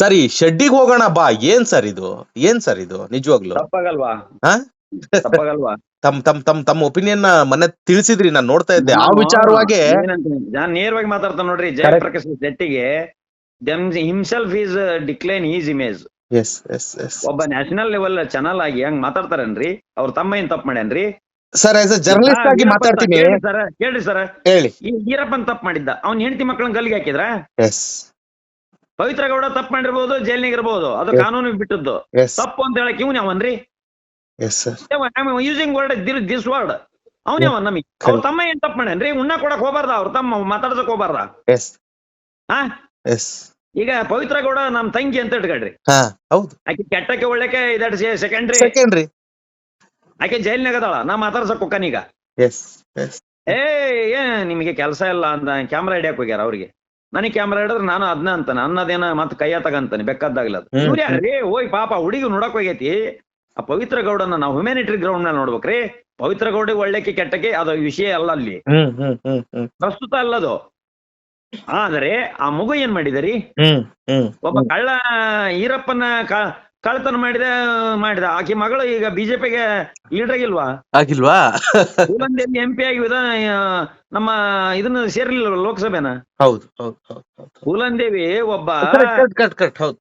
ಸರಿ ಶೆಡ್ಡಿಗೆ ಹೋಗೋಣ ಬಾ. ಏನ್ ಸರ್ ಇದು ನಿಜವಾಗ್ಲು ತಪ್ಪಾಗಲ್ವಾ? ಹಾ ತಪ್ಪಾಗಲ್ವಾ? ತಮ್ಮ ಒಪಿನಿಯನ್ ಮೊನ್ನೆ ತಿಳಿಸಿದ್ರಿ, ನಾನು ನೋಡ್ತಾ ಇದ್ದೆ ಆ ನಾನು ವಿಚಾರವಾಗಿ. ಏನಂತೀನಿ, ನಾನ್ ನೇರವಾಗಿ ಮಾತಾಡ್ತಾನೆ ನೋಡ್ರಿ. Correct. ಜಯಪ್ರಕಾಶ್ ಶೆಟ್ಟಿಗೆ himself is decline is image. Yes ಒಬ್ಬ ನ್ಯಾಷನಲ್ ಲೆವೆಲ್ ಚಾನಲ್ ಆಗಿ ಹಂಗ್ ಮಾತಾಡ್ತಾರೇನ್ರಿ? ಅವ್ರ ತಮ್ಮ ಏನ್ ತಪ್ಪು ಮಾಡ್ಯಾನ್ರಿ? ಸರ್ ಆಸ್ ಎ ಜರ್ನಲಿಸ್ಟ್ ಆಗಿ ಮಾತಾಡ್ತೀನಿ. ಕೇಳ್ರಿ ಸರ್, ಹೇಳಿ. ಈ ಈರಪ್ಪನ್ ತಪ್ಪು ಮಾಡಿದ್ದ, ಅವ್ನ ಹೆಂಡತಿ ಮಕ್ಕಳನ್ನ ಗಲ್ಲಿಗೆ ಹಾಕಿದ್ರ? ಎಸ್ ಪವಿತ್ರ ಗೌಡ ತಪ್ಪು ಮಾಡಿರ್ಬೋದು, ಜೈಲ್ನಾಗ ಇರ್ಬೋದು, ಅದು Yes. ಕಾನೂನಿಗೆ ಬಿಟ್ಟದ್ದು. ಎಸ್ ತಪ್ಪು ಅಂತ ಹೇಳಕ್ ಇವ್ನ ಯಾವನ್ರಿ? Yes sir using word this word. ಅವನ್ಯಾವ ನಮಗೆ? ಅವ್ರ ತಮ್ಮ ಏನ್ ತಪ್ಪು ಮಾಡ್ಯಾನ್ರಿ? ಉಣ್ಣ ಕೊಡಕ್ ಹೋಗ್ಬಾರ್ದ? ಅವ್ರ ತಮ್ಮ ಮಾತಾಡ್ಸಕ್ ಹೋಗ್ಬಾರ್ದ? ಎಸ್ ಹಾ, ಎಸ್ ಈಗ ಪವಿತ್ರ ಗೌಡ ನಮ್ ತಂಗಿ ಅಂತ ಇಟ್ಕೊಳ್ರಿ. ಹಾ ಹೌದು. ಆಕೆ ಕೆಟ್ಟಕ್ಕೆ ಒಳ್ಳೆಕೆ ಇದಟ್ ಸೆಕೆಂಡ್ರಿ. ಸೆಕೆಂಡ್ರಿ. ಆಕೆ ಜೈಲ್ನಾಗ ಅದಾಳ, ನಾ ಮಾತಾಡ್ಸಕ್ ಹೋಗ್ಕನೀಗ. ಎಸ್ ಎಸ್ ಏನ್ ನಿಮಗೆ ಕೆಲಸ ಇಲ್ಲ ಅಂತ ಕ್ಯಾಮ್ರಾ ಹಿಡಿಯಕ್ ಹೋಗ್ಯಾರ ಅವ್ರಿಗೆ. ನನಗೆ ಕ್ಯಾಮ್ರಾ ಹಿಡಿದ್ರೆ ನಾನು ಅದನ್ನ ಅಂತಾನೆ, ಅನ್ನದೇನ ಮತ್ ಕೈಯ ತಗಂತಾನೆ ಬೇಕಾದಾಗ್ಲ. ಇವ್ರು ಯಾರ್ರಿ? ಹೋಯ್ ಪಾಪ ಹುಡುಗಿ ನೋಡಕ್ ಹೋಗೈತಿ. ಆ ಪವಿತ್ರ ಗೌಡನ ನಾವು ಹ್ಯುಮ್ಯಾನಿಟರಿ ಗ್ರೌಂಡ್ ನಲ್ಲಿ ನೋಡ್ಬೇಕ್ರಿ. ಪವಿತ್ರ ಗೌಡ ಒಳ್ಳೆಕೆ ಕೆಟ್ಟಕ್ಕೆ ಅದು ವಿಷಯ ಅಲ್ಲ ಅಲ್ಲಿ, ಪ್ರಸ್ತುತ ಅಲ್ಲದು. ಆದ್ರೆ ಆ ಮಗು ಏನ್ ಮಾಡಿದರಿ? ಒಬ್ಬ ಕಳ್ಳ ಈರಪ್ಪನ ಕಳ್ಳತನ ಮಾಡಿದ ಆಕೆ ಮಗಳು ಈಗ ಬಿಜೆಪಿಗೆ ಲೀಡರ್ ಆಗಿಲ್ವಾ? ಆಗಿಲ್ವಾ? ಕೂಲಂದೇವಿ MP ಆಗಿ ನಮ್ಮ ಇದನ್ನ ಸೇರ್ಲಿಲ್ಲ ಲೋಕಸಭೆನ. ಹೌದು. ಕೂಲಂದೇವಿ ಒಬ್ಬ ಹೌದು.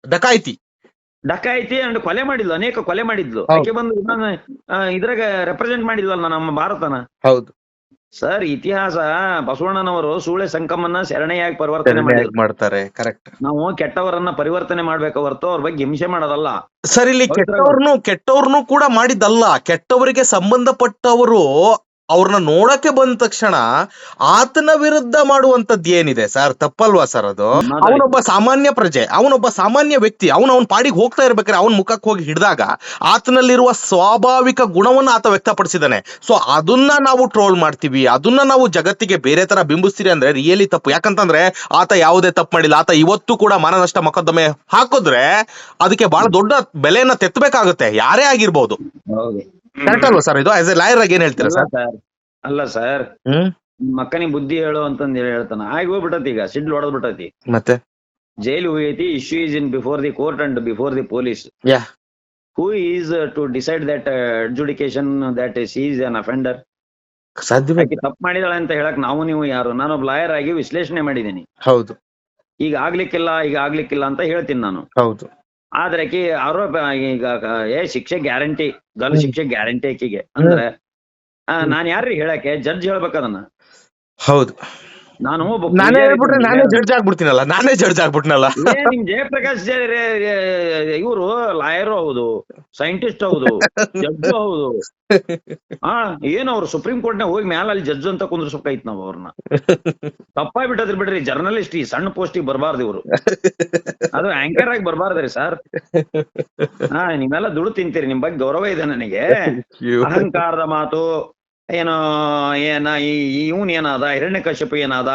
ಡಕಾಯಿತಿ ಅಂಡ್ ಕೊಲೆ ಮಾಡಿದ್ಲು, ಅನೇಕ ಕೊಲೆ ಮಾಡಿದ್ಲು. ಹೌದು. ಆಕೆ ಬಂದು ಇದ್ರಾಗ ರೆಪ್ರೆಸೆಂಟ್ ಮಾಡಿದ್ಲಲ್ಲ ನಮ್ಮ ಭಾರತನ. ಹೌದು ಸರ್, ಇತಿಹಾಸ ಬಸವಣ್ಣನವರು ಸೂಳೆ ಸಂಕಮನ್ನ ಶರಣೆಯಾಗಿ ಪರಿವರ್ತನೆ ಮಾಡಿದ್ರು. ಮಾಡ್ತಾರೆ. ಕರೆಕ್ಟ್. ನಾವು ಕೆಟ್ಟವರನ್ನ ಪರಿವರ್ತನೆ ಮಾಡ್ಬೇಕು ಹೊರತು ಅವ್ರ ಬಗ್ಗೆ ಹಿಂಸೆ ಮಾಡೋದಲ್ಲ. ಸರ್ ಇಲ್ಲಿ ಕೆಟ್ಟವ್ರನ್ನು ಕೂಡ ಮಾಡಿದ್ದಲ್ಲ, ಕೆಟ್ಟವರಿಗೆ ಸಂಬಂಧಪಟ್ಟವರು ಅವ್ರನ್ನ ನೋಡಕ್ಕೆ ಬಂದ ತಕ್ಷಣ ಆತನ ವಿರುದ್ಧ ಮಾಡುವಂತದ್ದು ಏನಿದೆ ಸರ್? ತಪ್ಪಲ್ವಾ ಸರ್ ಅದು? ಅವನೊಬ್ಬ ಸಾಮಾನ್ಯ ಪ್ರಜೆ, ಅವನೊಬ್ಬ ಸಾಮಾನ್ಯ ವ್ಯಕ್ತಿ, ಅವನ್ ಪಾಡಿಗೆ ಹೋಗ್ತಾ ಇರ್ಬೇಕಾದ್ರೆ ಅವನ್ ಮುಖಕ್ಕೆ ಹೋಗಿ ಹಿಡಿದಾಗ ಆತನಲ್ಲಿರುವ ಸ್ವಾಭಾವಿಕ ಗುಣವನ್ನ ಆತ ವ್ಯಕ್ತಪಡಿಸಿದಾನೆ. ಸೊ ಅದನ್ನ ನಾವು ಟ್ರೋಲ್ ಮಾಡ್ತೀವಿ, ಅದನ್ನ ನಾವು ಜಗತ್ತಿಗೆ ಬೇರೆ ತರ ಬಿಂಬಿಸ್ತೀರಿ ಅಂದ್ರೆ ರಿಯಲಿ ತಪ್ಪು. ಯಾಕಂತಂದ್ರೆ ಆತ ಯಾವುದೇ ತಪ್ಪು ಮಾಡಿಲ್ಲ. ಆತ ಇವತ್ತು ಕೂಡ ಮಾನನಷ್ಟ ಮೊಕದ್ದಮೆ ಹಾಕಿದ್ರೆ ಅದಕ್ಕೆ ಬಹಳ ದೊಡ್ಡ ಬೆಲೆಯನ್ನ ತೆತ್ತಬೇಕಾಗುತ್ತೆ, ಯಾರೇ ಆಗಿರ್ಬೋದು. ಕರೆಕ್ಟ್ ಅಲ್ವಾ ಸರ್? ಇದು ಆಸ್ ಎ ಲಾಯರ್ ಆಗಿ ಏನ್ ಹೇಳ್ತೀರಾ ಸರ್? ಅಲ್ಲ ಸರ್, ಮಕ್ಕನಿಗೆ ಬುದ್ಧಿ ಹೇಳು ಅಂತಂದ್ ಹೇಳ್ತಾನ. ಆಗಿ ಹೋಗ್ಬಿಟ್ಟತಿ, ಈಗ ಸಿಡ್ಲು ಹೊಡೆದ್ ಬಿಟ್ಟತಿ, ಮತ್ತೆ ಜೈಲು ಹೋಗೈತಿ. Issue is in before the court and before the police. Who is to decide that adjudication that is is an offender? ತಪ್ಪು ಮಾಡಿದಾಳೆ ಅಂತ ಹೇಳಕ್ ನಾವು ನೀವು ಯಾರು? ನಾನೊಬ್ಬ ಲಾಯರ್ ಆಗಿ ವಿಶ್ಲೇಷಣೆ ಮಾಡಿದ್ದೀನಿ. ಹೌದು. ಈಗ ಆಗ್ಲಿಕ್ಕಿಲ್ಲ ಅಂತ ಹೇಳ್ತೀನಿ ನಾನು. ಹೌದು. ಆದ್ರೆ ಆಕಿ ಆರೋಪ ಈಗ ಶಿಕ್ಷೆ ಗ್ಯಾರಂಟಿ, ಗಲ್ ಶಿಕ್ಷೆ ಗ್ಯಾರಂಟಿ ಆಕಿಗೆ ಅಂದ್ರೆ ನಾನ್ ಯಾರ್ರಿ ಹೇಳಕ್ಕೆ? ಜಡ್ಜ್ ಹೇಳ್ಬೇಕದನ್ನ. ಹೌದು. ನಾನು ನಾನೇ ಜಡ್ಜ್ ಆಗ್ಬಿಡ್ತೀನಲ್ಲ. ನಿಮ್ ಜಯಪ್ರಕಾಶ್ ಇವರು ಲಾಯರು ಹೌದು, ಸೈಂಟಿಸ್ಟ್ ಹೌದು, ಜಡ್ಜ್ ಹೌದು. ಏನು ಅವ್ರು ಸುಪ್ರೀಂ ಕೋರ್ಟ್ ನ ಹೋಗಿ ಮ್ಯಾಲ ಅಲ್ಲಿ ಜಡ್ಜ್ ಅಂತ ಕುಂದ್ರಸ್ಬೇಕಾಯ್ತು ನಾವು ಅವ್ರನ್ನ. ತಪ್ಪಾಗಿ ಬಿಟ್ಟದ್ರಿ ಬಿಡ್ರಿ. ಜರ್ನಲಿಸ್ಟ್ ಈ ಸಣ್ಣ ಪೋಸ್ಟಿಗೆ ಬರಬಾರ್ದು ಇವ್ರು, ಅದು ಆಂಕರ್ ಆಗಿ ಬರಬಾರ್ದ್ರಿ ಸರ್. ನೀವೆಲ್ಲ ದುಡ್ಡು ತಿಂತೀರಿ, ನಿಮ್ ಬಗ್ಗೆ ಗೌರವ ಇದೆ ನನಗೆ. ಅಹಂಕಾರದ ಮಾತು ಏನೋ ಇವನ್ ಏನಾದ, ಹಿರಣ್ಯಕಶ್ಯಪ ಏನಾದ,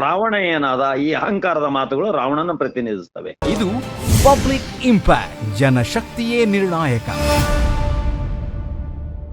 ರಾವಣ ಏನಾದ, ಈ ಅಹಂಕಾರದ ಮಾತುಗಳು ರಾವಣನ ಪ್ರತಿನಿಧಿಸ್ತವೆ. ಇದು ಪಬ್ಲಿಕ್ ಇಂಪ್ಯಾಕ್ಟ್, ಜನಶಕ್ತಿಯೇ ನಿರ್ಣಾಯಕ.